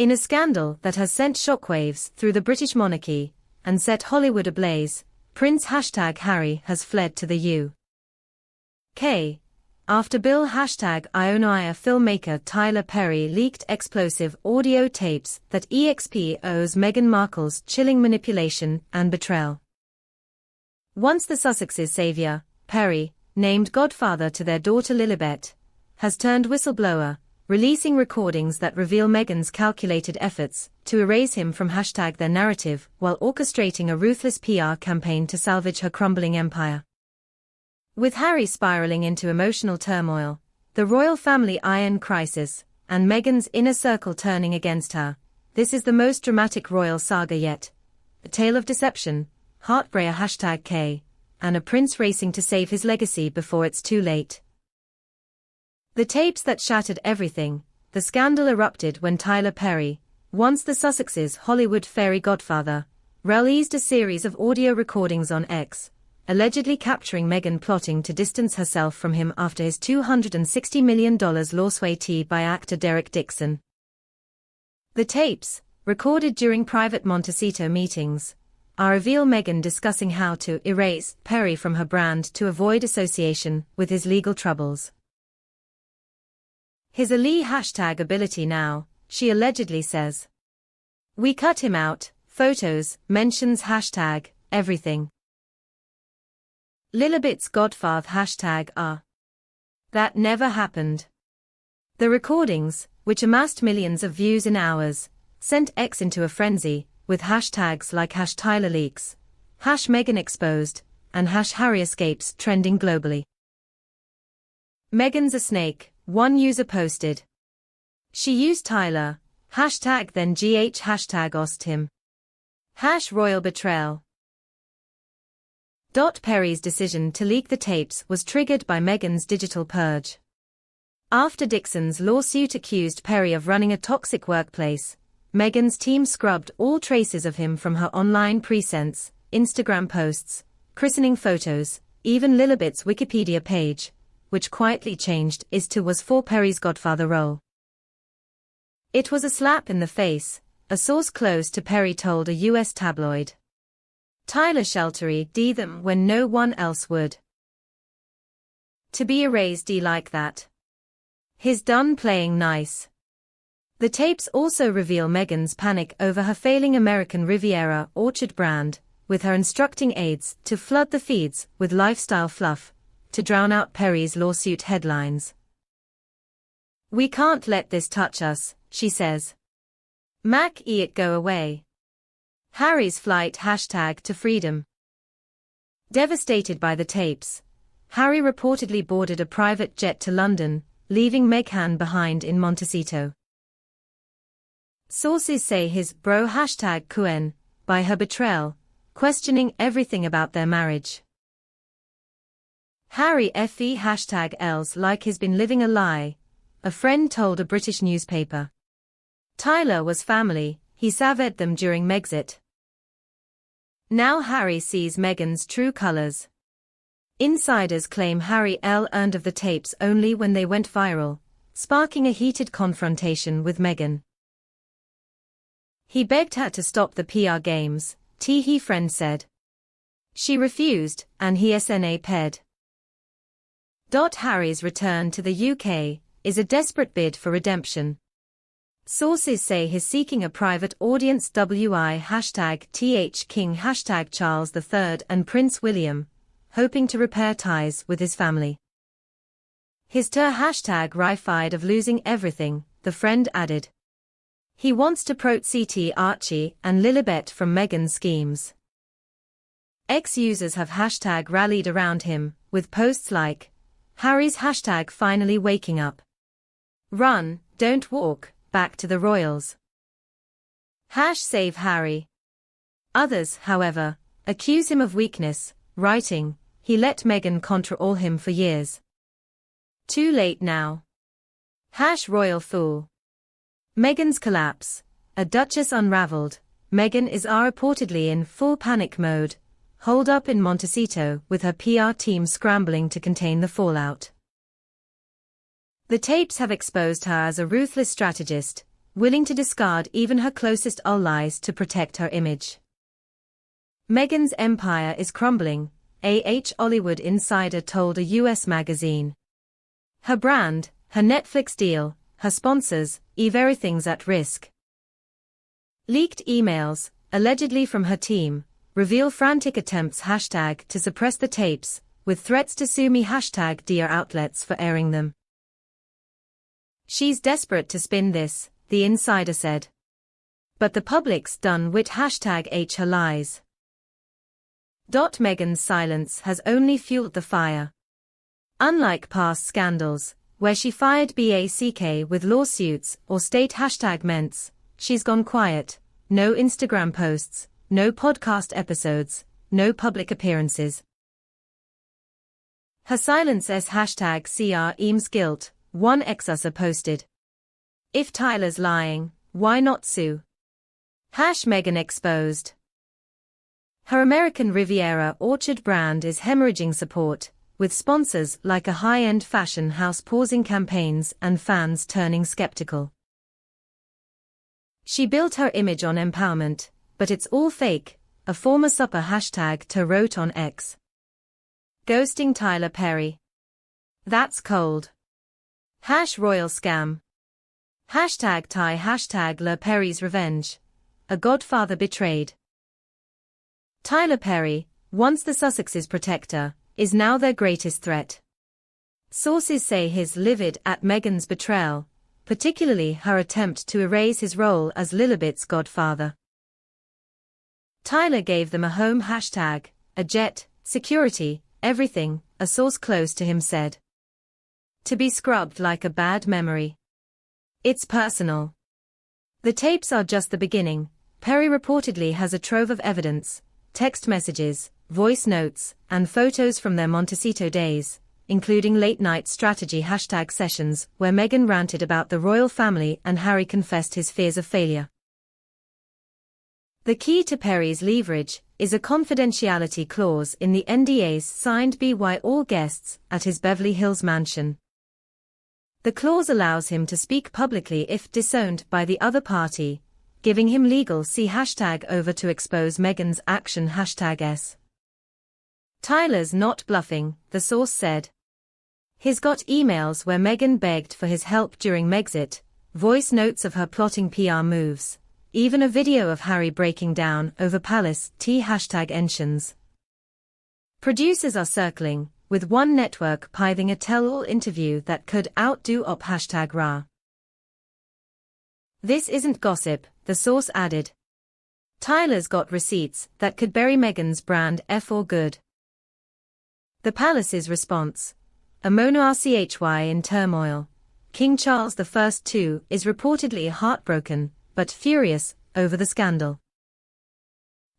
In a scandal that has sent shockwaves through the British monarchy and set Hollywood ablaze, Prince #Harry has fled to the UK. After Bill #Ionia filmmaker Tyler Perry leaked explosive audio tapes that expose Meghan Markle's chilling manipulation and betrayal. Once the Sussexes' savior, Perry, named godfather to their daughter Lilibet, has turned whistleblower, releasing recordings that reveal Meghan's calculated efforts to erase him from their narrative while orchestrating a ruthless PR campaign to salvage her crumbling empire. With Harry spiraling into emotional turmoil, the royal family iron crisis, and Meghan's inner circle turning against her, this is the most dramatic royal saga yet. A tale of deception, heartbreaker #K, and a prince racing to save his legacy before it's too late. The tapes that shattered everything. The scandal erupted when Tyler Perry, once the Sussexes' Hollywood fairy godfather, released a series of audio recordings on X, allegedly capturing Meghan plotting to distance herself from him after his $260 million lawsuit by actor Derek Dixon. The tapes, recorded during private Montecito meetings, reveal Meghan discussing how to erase Perry from her brand to avoid association with his legal troubles. His Ali #ability now, she allegedly says. We cut him out, photos, mentions #everything. Lilibet's godfather That never happened. The recordings, which amassed millions of views in hours, sent X into a frenzy, with hashtags like #TylerLeaks, #Meghan exposed, and #Harry escapes trending globally. Meghan's a snake, one user posted. She used Tyler, then #ost him. #royal betrayal. Perry's decision to leak the tapes was triggered by Meghan's digital purge. After Dixon's lawsuit accused Perry of running a toxic workplace, Meghan's team scrubbed all traces of him from her online presence, Instagram posts, christening photos, even Lilibet's Wikipedia page, which quietly changed was for Perry's godfather role. It was a slap in the face, a source close to Perry told a US tabloid. Tyler sheltered them when no one else would. To be erased like that. He's done playing nice. The tapes also reveal Meghan's panic over her failing American Riviera Orchard brand, with her instructing aides to flood the feeds with lifestyle fluff, to drown out Perry's lawsuit headlines. We can't let this touch us, she says. It go away. Harry's flight #to freedom. Devastated by the tapes, Harry reportedly boarded a private jet to London, leaving Meghan behind in Montecito. Sources say his bro #Quen, by her betrayal, questioning everything about their marriage. Harry fe #els like he's been living a lie, a friend told a British newspaper. Tyler was family, he saved them during Megxit. Now Harry sees Meghan's true colors. Insiders claim Harry learned of the tapes only when they went viral, sparking a heated confrontation with Meghan. He begged her to stop the PR games, his friend said. She refused, and he paid. Harry's return to the UK is a desperate bid for redemption. Sources say he's seeking a private audience #th King #Charles III and Prince William, hoping to repair ties with his family. He's terrified of losing everything, the friend added. He wants to protect Archie and Lilibet from Meghan's schemes. Ex-users have rallied around him, with posts like, Harry's finally waking up. Run, don't walk, back to the royals. Save Harry. Others, however, accuse him of weakness, writing, he let Meghan control him for years. Too late now. Royal fool. Meghan's collapse. A Duchess unraveled. Meghan is reportedly in full panic mode, holed up in Montecito with her PR team scrambling to contain the fallout. The tapes have exposed her as a ruthless strategist, willing to discard even her closest allies to protect her image. Meghan's empire is crumbling, a Hollywood insider told a US magazine. Her brand, her Netflix deal, her sponsors, everything's at risk. Leaked emails, allegedly from her team, reveal frantic attempts to suppress the tapes, with threats to sue me dear outlets for airing them. She's desperate to spin this, the insider said. But the public's done with # her lies. Meghan's silence has only fueled the fire. Unlike past scandals, where she fired back with lawsuits or state #ments, she's gone quiet. No Instagram posts, no podcast episodes, no public appearances. Her silence as #CR eames guilt, one ex-user posted. If Tyler's lying, why not sue? Meghan exposed. Her American Riviera Orchard brand is hemorrhaging support, with sponsors like a high-end fashion house pausing campaigns and fans turning skeptical. She built her image on empowerment, but it's all fake, a former supper wrote on X. Ghosting Tyler Perry. That's cold. #royal scam. #Ty #La Perry's revenge. A godfather betrayed. Tyler Perry, once the Sussexes' protector, is now their greatest threat. Sources say he's livid at Meghan's betrayal, particularly her attempt to erase his role as Lilibet's godfather. Tyler gave them a home a jet, security, everything, a source close to him said. To be scrubbed like a bad memory. It's personal. The tapes are just the beginning. Perry reportedly has a trove of evidence, text messages, voice notes, and photos from their Montecito days, including late-night strategy sessions where Meghan ranted about the royal family and Harry confessed his fears of failure. The key to Perry's leverage is a confidentiality clause in the NDAs signed by all guests at his Beverly Hills mansion. The clause allows him to speak publicly if disowned by the other party, giving him legal over to expose Meghan's action #S. Tyler's not bluffing, the source said. He's got emails where Meghan begged for his help during Megxit, voice notes of her plotting PR moves, even a video of Harry breaking down over palace #Ensions. Producers are circling, with one network pithing a tell-all interview that could outdo op #Ra. This isn't gossip, the source added. Tyler's got receipts that could bury Meghan's brand for good. The palace's response. A monarchy in turmoil. King Charles I too is reportedly heartbroken, but furious, over the scandal.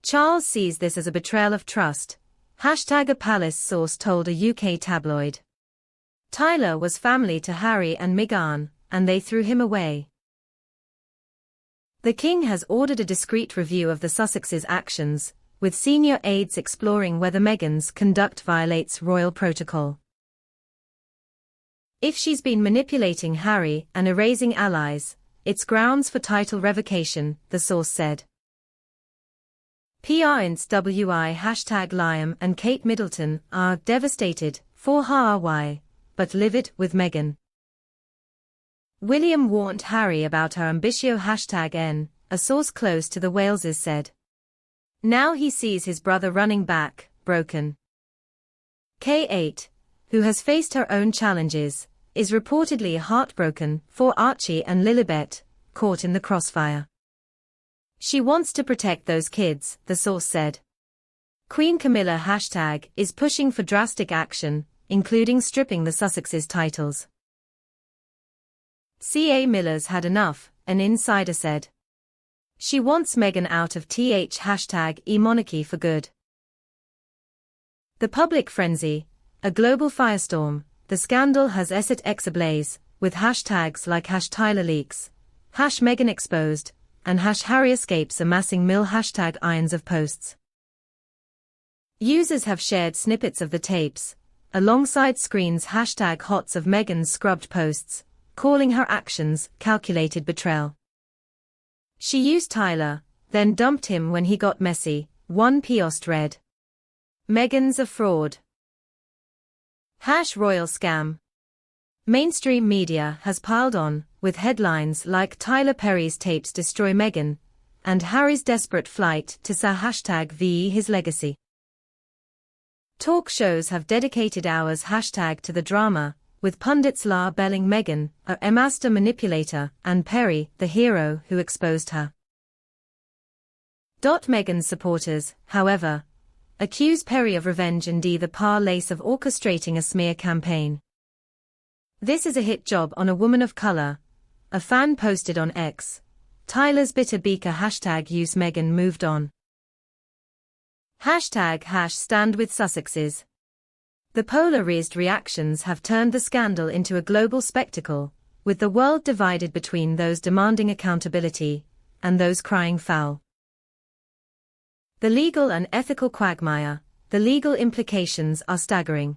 Charles sees this as a betrayal of trust. A palace source told a UK tabloid. Tyler was family to Harry and Meghan, and they threw him away. The king has ordered a discreet review of the Sussexes' actions, with senior aides exploring whether Meghan's conduct violates royal protocol. If she's been manipulating Harry and erasing allies, it's grounds for title revocation, the source said. Prince Wi #Liam and Kate Middleton are devastated for Hawaii, but livid with Meghan. William warned Harry about her ambitio #N, a source close to the Waleses said. Now he sees his brother running back, broken. Kate, who has faced her own challenges, is reportedly heartbroken for Archie and Lilibet, caught in the crossfire. She wants to protect those kids, the source said. Queen Camilla is pushing for drastic action, including stripping the Sussexes' titles. Miller's had enough, an insider said. She wants Meghan out of #e-monarchy for good. The public frenzy, a global firestorm, the scandal has set X ablaze, with hashtags like #Tyler leaks, #Meghan exposed, and #Harry escapes amassing #irons of posts. Users have shared snippets of the tapes, alongside screens #hots of Meghan's scrubbed posts, calling her actions calculated betrayal. She used Tyler, then dumped him when he got messy, one post read. Meghan's a fraud. #royal scam. Mainstream media has piled on, with headlines like Tyler Perry's tapes destroy Meghan, and Harry's desperate flight to #VE his legacy. Talk shows have dedicated hours to the drama, with pundits labelling Meghan a master manipulator and Perry the hero who exposed her. Meghan's supporters, however, accuse Perry of revenge and the parlace of orchestrating a smear campaign. This is a hit job on a woman of color, a fan posted on X. Tyler's bitter beaker #use Meghan moved on. #stand with Sussexes. The polarized reactions have turned the scandal into a global spectacle, with the world divided between those demanding accountability and those crying foul. The legal and ethical quagmire, the legal implications are staggering.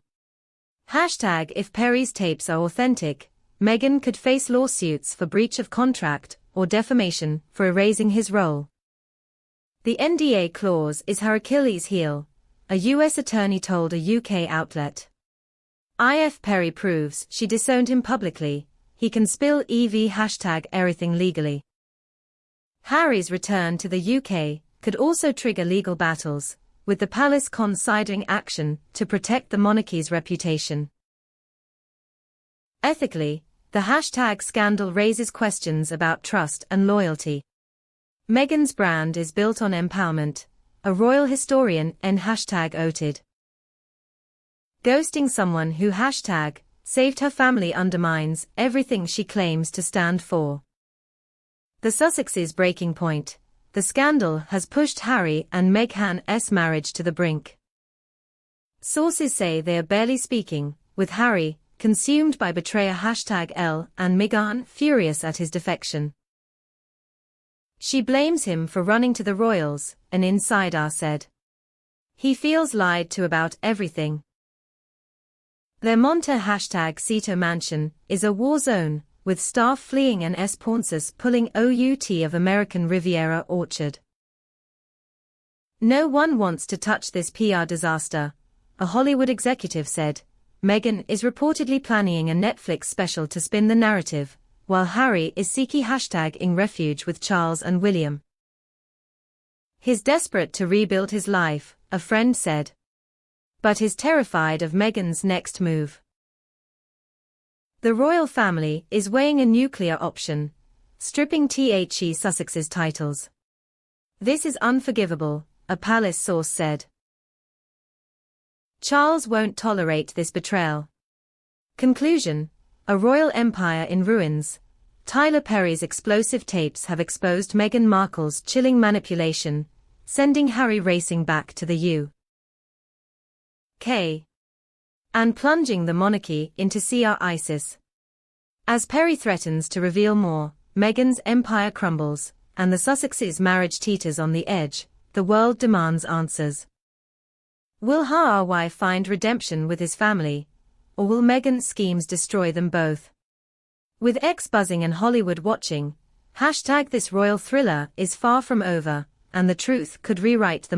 If Perry's tapes are authentic, Meghan could face lawsuits for breach of contract or defamation for erasing his role. The NDA clause is her Achilles heel, a U.S. attorney told a UK outlet. If Perry proves she disowned him publicly, he can spill everything legally. Harry's return to the UK could also trigger legal battles, with the palace considering action to protect the monarchy's reputation. Ethically, the #scandal raises questions about trust and loyalty. Meghan's brand is built on empowerment, a royal historian noted. Ghosting someone who saved her family undermines everything she claims to stand for. The Sussexes' breaking point. The scandal has pushed Harry and Meghan's marriage to the brink. Sources say they are barely speaking, with Harry, consumed by betrayer #L, and Meghan furious at his defection. She blames him for running to the royals, an insider said. He feels lied to about everything. Their Monte #Cito mansion is a war zone, with staff fleeing and sponsors pulling out of American Riviera orchard. No one wants to touch this PR disaster, a Hollywood executive said. Meghan is reportedly planning a Netflix special to spin the narrative, while Harry is seeking #ing refuge with Charles and William. He's desperate to rebuild his life, a friend said. But is terrified of Meghan's next move. The royal family is weighing a nuclear option, stripping Sussex's titles. This is unforgivable, a palace source said. Charles won't tolerate this betrayal. Conclusion: a royal empire in ruins. Tyler Perry's explosive tapes have exposed Meghan Markle's chilling manipulation, sending Harry racing back to the UK. And plunging the monarchy into crisis. As Perry threatens to reveal more, Meghan's empire crumbles, and the Sussexes' marriage teeters on the edge. The world demands answers. Will Harry find redemption with his family, or will Meghan's schemes destroy them both? With X buzzing and Hollywood watching, #this royal thriller is far from over, and the truth could rewrite the